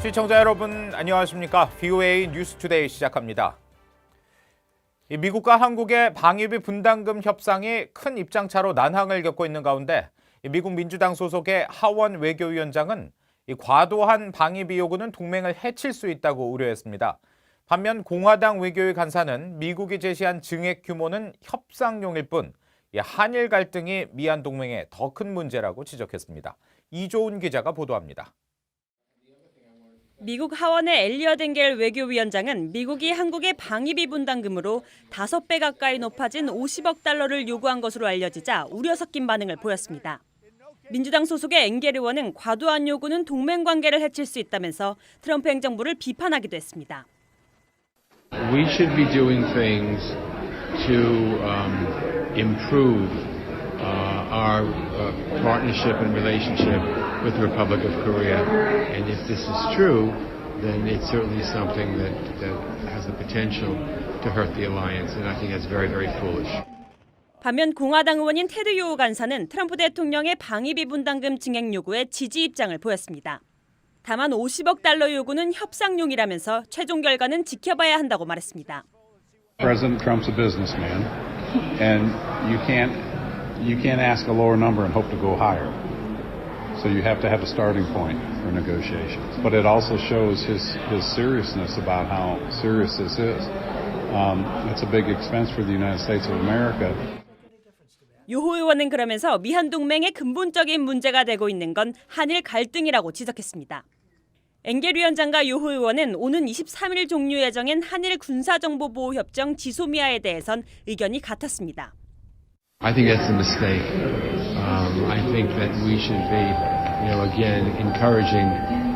시청자 여러분 안녕하십니까? VOA 뉴스투데이 시작합니다. 미국과 한국의 방위비 분담금 협상이 큰 입장차로 난항을 겪고 있는 가운데 미국 민주당 소속의 하원 외교위원장은 과도한 방위비 요구는 동맹을 해칠 수 있다고 우려했습니다. 반면 공화당 외교위 간사는 미국이 제시한 증액 규모는 협상용일 뿐 한일 갈등이 미한 동맹의 더 큰 문제라고 지적했습니다. 이조은 기자가 보도합니다. 미국 하원의 엘리엇 엥겔 외교위원장은 미국이 한국의 방위비 분담금으로 5배 가까이 높아진 50억 달러를 요구한 것으로 알려지자 우려 섞인 반응을 보였습니다. 민주당 소속의 엥겔 의원은 과도한 요구는 동맹 관계를 해칠 수 있다면서 트럼프 행정부를 비판하기도 했습니다. We should be doing things to improve our partnership and relationship with the Republic of Korea. And if this is true, then it's certainly something that has the potential to hurt the alliance. And I think that's very, very foolish. 반면 공화당 의원인 테드 요호 간사는 트럼프 대통령의 방위비 분담금 증액 요구에 지지 입장을 보였습니다. 다만 50억 달러 요구는 협상용이라면서 최종 결과는 지켜봐야 한다고 말했습니다. President Trump's a businessman, and you can't ask a lower number and hope to go higher. So you have to have a starting point for negotiations. But it also shows his seriousness about how serious this is. It's a big expense for the United States of America. 요호 의원은 그러면서 미한 동맹의 근본적인 문제가 되고 있는 건 한일 갈등이라고 지적했습니다. 엥겔 위원장과 요호 의원은 오는 23일 종료 예정인 한일 군사정보보호협정 지소미아에 대해선 의견이 같았습니다. I think that's a mistake. I think that we should be, again, encouraging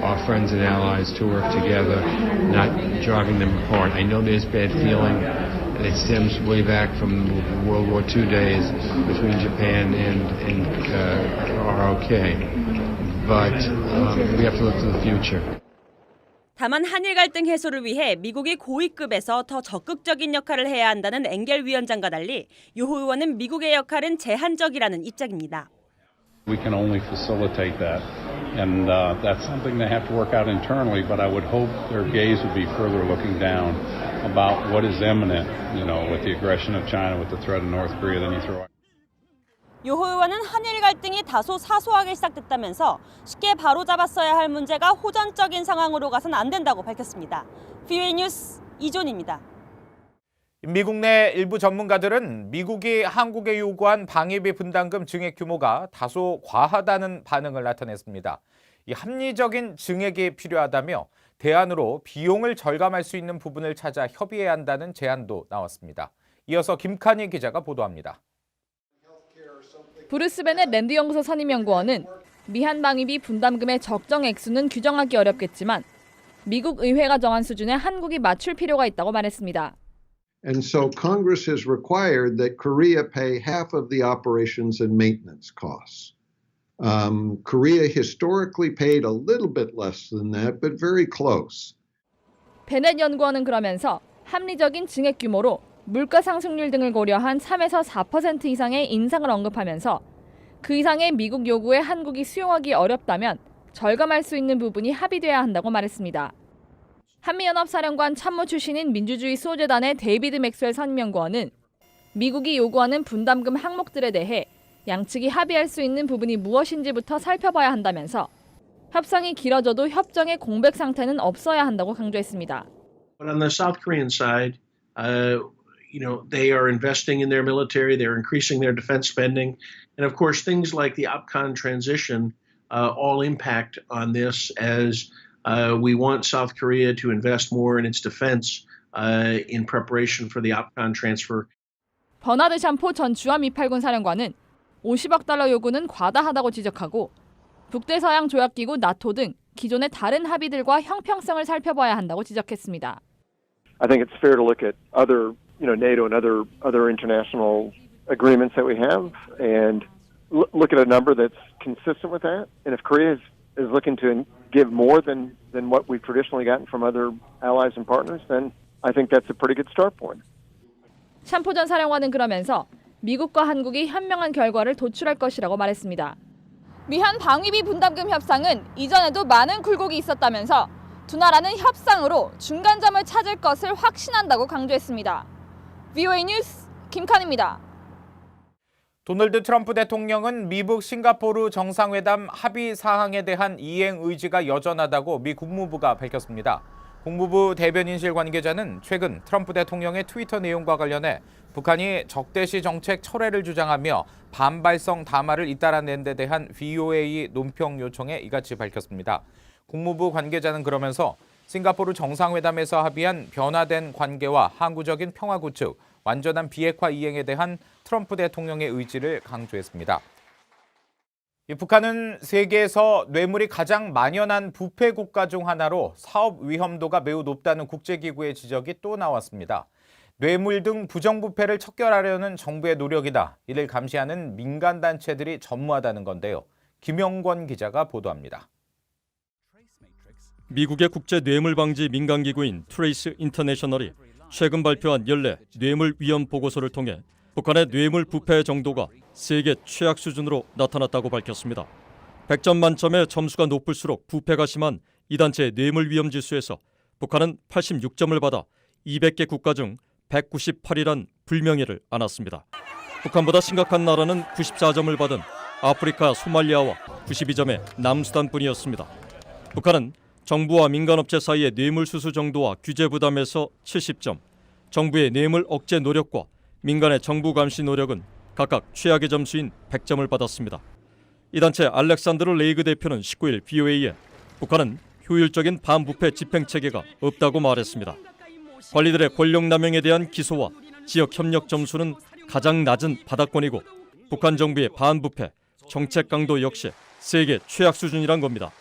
our friends and allies to work together, not driving them apart. I know there's bad feeling, and it stems way back from World War II days between Japan and ROK. But we have to look to the future. 다만 한일 갈등 해소를 위해 미국이 고위급에서 더 적극적인 역할을 해야 한다는 엥겔 위원장과 달리 요호 의원은 미국의 역할은 제한적이라는 입장입니다. We can only facilitate that, and that's something they have to work out internally, but I would hope their gaze would be further looking down about what is imminent, with the aggression of China, with the threat of North Korea, then you throw out. 요호 의원은 한일 갈등이 다소 사소하게 시작됐다면서 쉽게 바로잡았어야 할 문제가 호전적인 상황으로 가선 안 된다고 밝혔습니다. VOA 뉴스 이존입니다. 미국 내 일부 전문가들은 미국이 한국에 요구한 방위비 분담금 증액 규모가 다소 과하다는 반응을 나타냈습니다. 이 합리적인 증액이 필요하다며 대안으로 비용을 절감할 수 있는 부분을 찾아 협의해야 한다는 제안도 나왔습니다. 이어서 김칸희 기자가 보도합니다. 브루스벤의 랜드 연구소 선임연구원은 미한 방위비 분담금의 적정 액수는 규정하기 어렵겠지만 미국 의회가 정한 수준에 한국이 맞출 필요가 있다고 말했습니다. And so Congress has required that Korea pay half of the operations and maintenance costs. Korea historically paid a little bit less than that, but very close. 베넷 연구원은 그러면서 합리적인 증액 규모로 물가 상승률 등을 고려한 3에서 4% 이상의 인상을 언급하면서 그 이상의 미국 요구에 한국이 수용하기 어렵다면 절감할 수 있는 부분이 합의돼야 한다고 말했습니다. 한미연합사령관 참모 출신인 민주주의 수호재단의 데이비드 맥스웰 선임연구원은 미국이 요구하는 분담금 항목들에 대해 양측이 합의할 수 있는 부분이 무엇인지부터 살펴봐야 한다면서 협상이 길어져도 협정의 공백 상태는 없어야 한다고 강조했습니다. But on the South Korean side, they are investing in their military, they're increasing their defense spending, and of course things like the OPCON transition all impact on this as we want South Korea to invest more in its defense in preparation for the OPCON transfer. 버나드 샴포 전 주한미팔군 사령관은 50억 달러 요구는 과다하다고 지적하고 북대서양 조약기구 나토 등 기존의 다른 합의들과 형평성을 살펴봐야 한다고 지적했습니다. I think it's fair to look at other, NATO and other international agreements that we have and look at a number that's consistent with that. And if Korea is looking to give more than what we've traditionally gotten from other allies and partners, then I think that's a pretty good start point. 샴포 전 사령관은 그러면서 미국과 한국이 현명한 결과를 도출할 것이라고 말했습니다. 미한 방위비 분담금 협상은 이전에도 많은 굴곡이 있었다면서 두 나라는 협상으로 중간점을 찾을 것을 확신한다고 강조했습니다. VOA 뉴스 김칸입니다. 도널드 트럼프 대통령은 미국 싱가포르 정상회담 합의 사항에 대한 이행 의지가 여전하다고 미 국무부가 밝혔습니다. 국무부 대변인실 관계자는 최근 트럼프 대통령의 트위터 내용과 관련해 북한이 적대시 정책 철회를 주장하며 반발성 담화를 잇따라낸 데 대한 VOA 논평 요청에 이같이 밝혔습니다. 국무부 관계자는 그러면서 싱가포르 정상회담에서 합의한 변화된 관계와 항구적인 평화 구축, 완전한 비핵화 이행에 대한 트럼프 대통령의 의지를 강조했습니다. 북한은 세계에서 뇌물이 가장 만연한 부패 국가 중 하나로 사업 위험도가 매우 높다는 국제기구의 지적이 또 나왔습니다. 뇌물 등 부정부패를 척결하려는 정부의 노력이다. 이를 감시하는 민간단체들이 전무하다는 건데요. 김영권 기자가 보도합니다. 미국의 국제 뇌물 방지 민간기구인 트레이스 인터내셔널이 최근 발표한 연례 뇌물 위험 보고서를 통해 북한의 뇌물 부패 정도가 세계 최악 수준으로 나타났다고 밝혔습니다. 100점 만점에 점수가 높을수록 부패가 심한 이 단체의 뇌물 위험 지수에서 북한은 86점을 받아 200개 국가 중 198이란 불명예를 안았습니다. 북한보다 심각한 나라는 94점을 받은 아프리카 소말리아와 92점의 남수단뿐이었습니다. 북한은 정부와 민간업체 사이의 뇌물 수수 정도와 규제 부담에서 70점, 정부의 뇌물 억제 노력과 민간의 정부 감시 노력은 각각 최악의 점수인 100점을 받았습니다. 이 단체 알렉산드르 레이그 대표는 19일 VOA에 북한은 효율적인 반부패 집행체계가 없다고 말했습니다. 관리들의 권력남용에 대한 기소와 지역 협력 점수는 가장 낮은 바닥권이고 북한 정부의 반부패, 정책 강도 역시 세계 최악 수준이란 겁니다.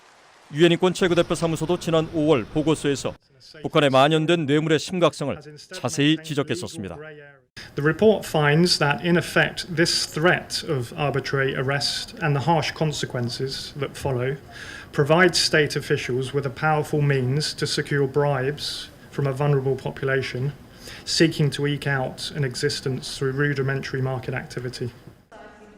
유엔 인권 최고대표 사무소도 지난 5월 보고서에서 북한에 만연된 뇌물의 심각성을 자세히 지적했었습니다. The report finds that, in effect, this threat of arbitrary arrest and the harsh consequences that follow provides state officials with a powerful means to secure bribes from a vulnerable population seeking to eke out an existence through rudimentary market activity.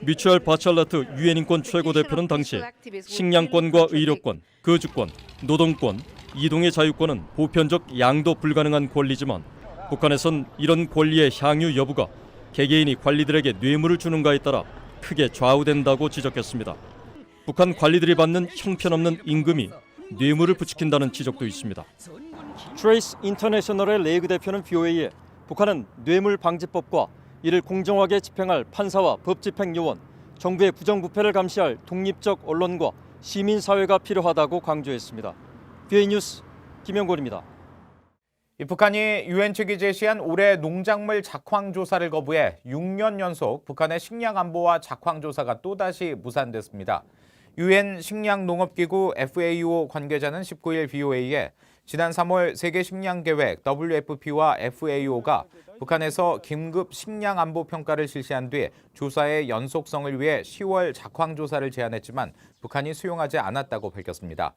미첼 바찰레트 유엔 인권 최고대표는 당시 식량권과 의료권, 거주권, 노동권, 이동의 자유권은 보편적 양도 불가능한 권리지만 북한에선 이런 권리의 향유 여부가 개개인이 관리들에게 뇌물을 주는가에 따라 크게 좌우된다고 지적했습니다. 북한 관리들이 받는 형편없는 임금이 뇌물을 부추긴다는 지적도 있습니다. 트레이스 인터내셔널의 레이그 대표는 VOA에 북한은 뇌물 방지법과 이를 공정하게 집행할 판사와 법집행요원, 정부의 부정부패를 감시할 독립적 언론과 시민사회가 필요하다고 강조했습니다. VOA 뉴스 김영권입니다. 북한이 유엔 측이 제시한 올해 농작물 작황 조사를 거부해 6년 연속 북한의 식량 안보와 작황 조사가 또다시 무산됐습니다. 유엔 식량농업기구 FAO 관계자는 19일 VOA에 지난 3월 세계식량계획 WFP와 FAO가 북한에서 긴급 식량 안보 평가를 실시한 뒤 조사의 연속성을 위해 10월 작황 조사를 제안했지만 북한이 수용하지 않았다고 밝혔습니다.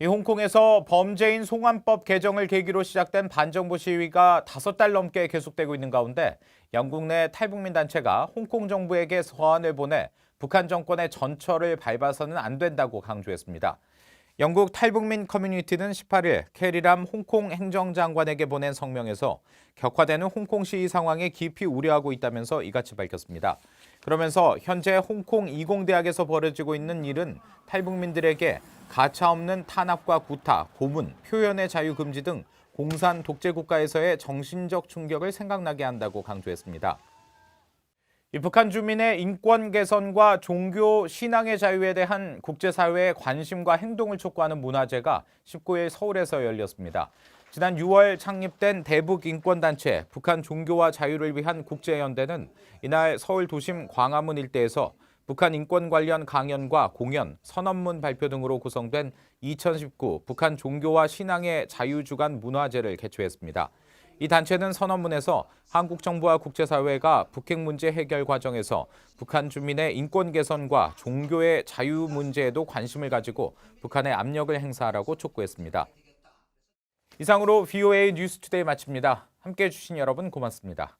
홍콩에서 범죄인 송환법 개정을 계기로 시작된 반정부 시위가 5달 넘게 계속되고 있는 가운데 영국 내 탈북민 단체가 홍콩 정부에게 서한을 보내 북한 정권의 전철을 밟아서는 안 된다고 강조했습니다. 영국 탈북민 커뮤니티는 18일 캐리람 홍콩 행정장관에게 보낸 성명에서 격화되는 홍콩 시위 상황에 깊이 우려하고 있다면서 이같이 밝혔습니다. 그러면서 현재 홍콩 이공대학에서 벌어지고 있는 일은 탈북민들에게 가차없는 탄압과 구타, 고문, 표현의 자유 금지 등 공산 독재 국가에서의 정신적 충격을 생각나게 한다고 강조했습니다. 북한 주민의 인권 개선과 종교 신앙의 자유에 대한 국제사회의 관심과 행동을 촉구하는 문화제가 19일 서울에서 열렸습니다. 지난 6월 창립된 대북인권단체 북한 종교와 자유를 위한 국제연대는 이날 서울 도심 광화문 일대에서 북한 인권 관련 강연과 공연, 선언문 발표 등으로 구성된 2019 북한 종교와 신앙의 자유 주간 문화제를 개최했습니다. 이 단체는 선언문에서 한국 정부와 국제사회가 북핵 문제 해결 과정에서 북한 주민의 인권 개선과 종교의 자유 문제에도 관심을 가지고 북한에 압력을 행사하라고 촉구했습니다. 이상으로 VOA 뉴스투데이 마칩니다. 함께해 주신 여러분 고맙습니다.